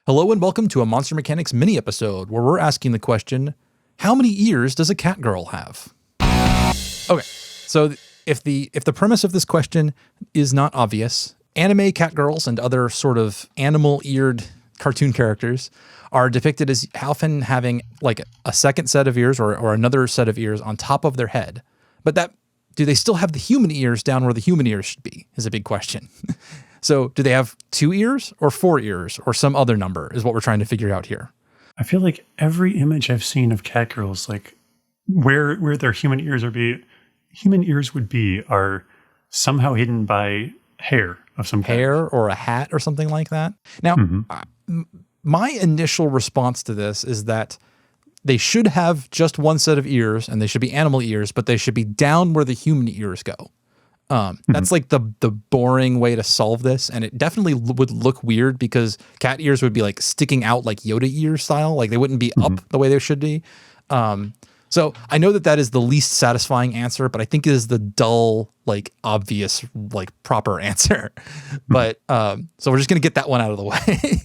Hello and welcome to a Monster Mechanics mini episode where we're asking the question, how many ears does a catgirl have? Okay, so if the premise of this question is not obvious, anime catgirls and other sort of animal-eared cartoon characters are depicted as often having like a second set of ears or another set of ears on top of their head. But do they still have the human ears down where the human ears should be is a big question. So do they have 2 ears or 4 ears or some other number is what we're trying to figure out here. I feel like every image I've seen of catgirls, like where their human ears would be are somehow hidden by hair of some kind. Hair or a hat or something like that. Now, my initial response to this is that they should have just one set of ears and they should be animal ears, but they should be down where the human ears go. That's like the boring way to solve this. And it definitely would look weird because cat ears would be like sticking out like Yoda ear style. Like they wouldn't be up the way they should be. So I know that is the least satisfying answer, but I think it is the dull, like obvious, like proper answer. But, so we're just going to get that one out of the way.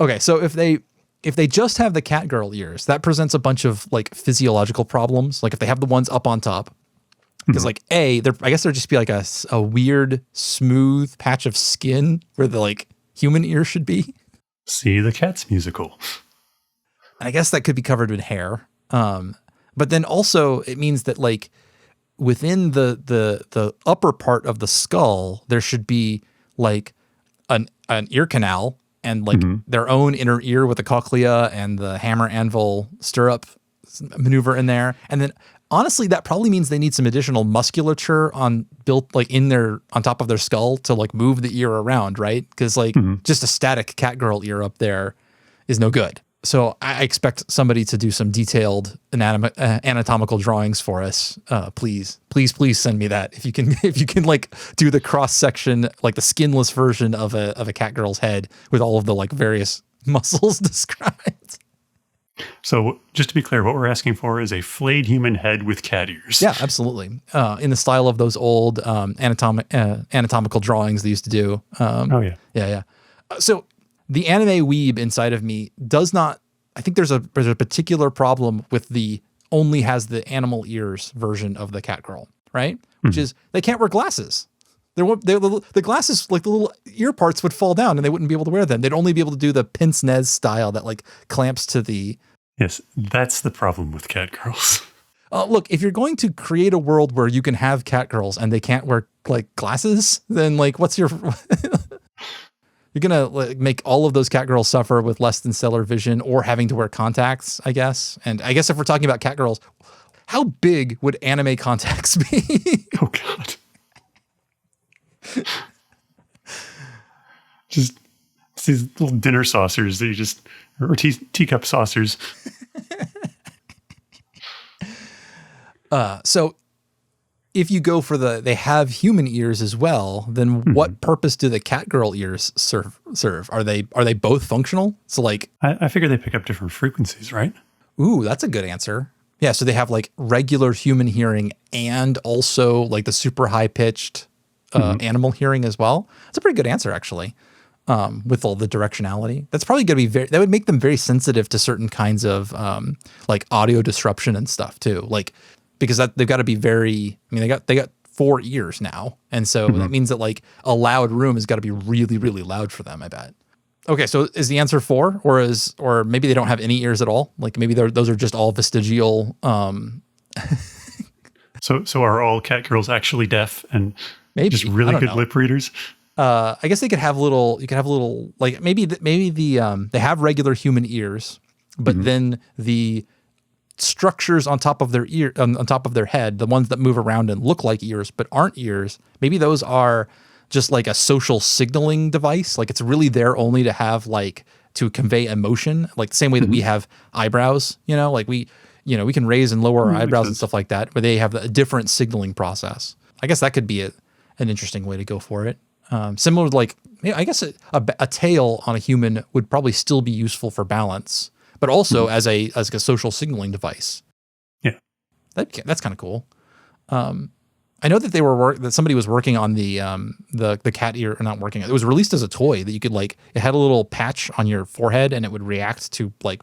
Okay. So if they just have the catgirl ears, that presents a bunch of like physiological problems. Like if they have the ones up on top, because like I guess there'd just be like a weird smooth patch of skin where the like human ear should be. See the Cats musical. I guess that could be covered with hair. But then also it means that like within the upper part of the skull, there should be like an ear canal and like their own inner ear with the cochlea and the hammer anvil stirrup maneuver in there. And then honestly, that probably means they need some additional musculature built like on top of their skull to like move the ear around, right? Because like just a static catgirl ear up there is no good. So I expect somebody to do some detailed anatomical drawings for us. Please send me that if you can like do the cross section, like the skinless version of a catgirl's head with all of the like various muscles described. So just to be clear, what we're asking for is a flayed human head with cat ears. Yeah, absolutely. In the style of those old anatomical drawings they used to do. Yeah. So the anime weeb inside of me does not, I think there's a particular problem with the only has the animal ears version of the catgirl, right? Which is they can't wear glasses. The glasses, like the little ear parts would fall down and they wouldn't be able to wear them. They'd only be able to do the pince-nez style that like clamps to the... Yes, that's the problem with catgirls. Look, if you're going to create a world where you can have catgirls and they can't wear like glasses, then like what's your... You're going to like, make all of those catgirls suffer with less than stellar vision or having to wear contacts, I guess. And I guess if we're talking about catgirls, how big would anime contacts be? Oh, God. Just these little dinner saucers that you just, or teacup saucers. So if you go for they have human ears as well, then what purpose do the catgirl ears serve? Are they both functional? So like, I figure they pick up different frequencies, right? Ooh, that's a good answer. Yeah. So they have like regular human hearing and also like the super high pitched animal hearing as well. That's a pretty good answer, actually, with all the directionality. That's probably going to be that would make them very sensitive to certain kinds of like audio disruption and stuff too. Like, because they've got to be very, I mean, they got 4 ears now. And so that means that like a loud room has got to be really, really loud for them, I bet. Okay. So is the answer 4 or maybe they don't have any ears at all? Like maybe those are just all vestigial. So are all catgirls actually deaf and maybe just really good lip readers? I guess they could have little, like maybe they have regular human ears, but then the structures on top of their ear, on top of their head, the ones that move around and look like ears, but aren't ears, maybe those are just like a social signaling device. Like it's really there only to have like, to convey emotion, like the same way that we have eyebrows, like we can raise and lower our eyebrows and stuff like that, but they have a different signaling process. I guess that could be an interesting way to go for it. Similar to like, I guess a tail on a human would probably still be useful for balance, but also as a social signaling device. Yeah. That's kind of cool. I know that that somebody was working on the cat ear, or not working. It was released as a toy that you could it had a little patch on your forehead and it would react to brain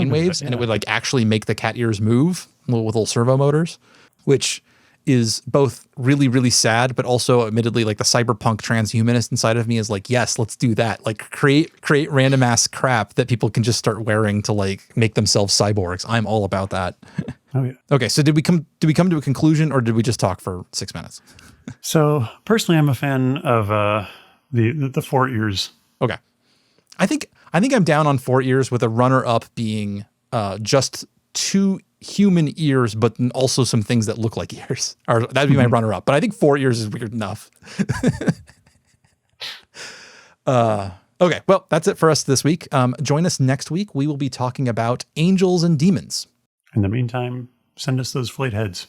waves, and it would actually make the cat ears move with little servo motors, which is both really, really sad, but also admittedly the cyberpunk transhumanist inside of me is yes, let's do that. Create random ass crap that people can just start wearing to make themselves cyborgs. I'm all about that. Oh, yeah. Okay, so did we come to a conclusion, or did we just talk for 6 minutes? So personally, I'm a fan of the 4 ears. Okay, I think I'm down on 4 ears, with a runner-up being just 2 human ears, but also some things that look like ears. Or that'd be my runner-up. But I think 4 ears is weird enough. Okay, well, that's it for us this week. Join us next week. We will be talking about angels and demons. In the meantime, send us those flayed heads.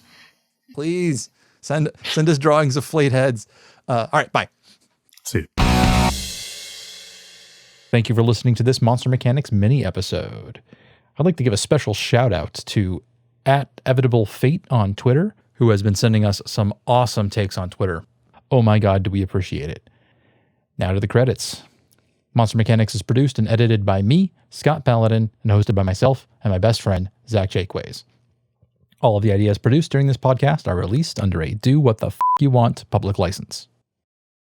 Please send us drawings of flayed heads. All right, bye. See you. Thank you for listening to this Monster Mechanics mini episode. I'd like to give a special shout out to @EvitableFate on Twitter, who has been sending us some awesome takes on Twitter. Oh my God, do we appreciate it. Now to the credits. Monster Mechanics is produced and edited by me, Scott Paladin, and hosted by myself and my best friend, Zach Jaquays. All of the ideas produced during this podcast are released under a Do What the F You Want public license.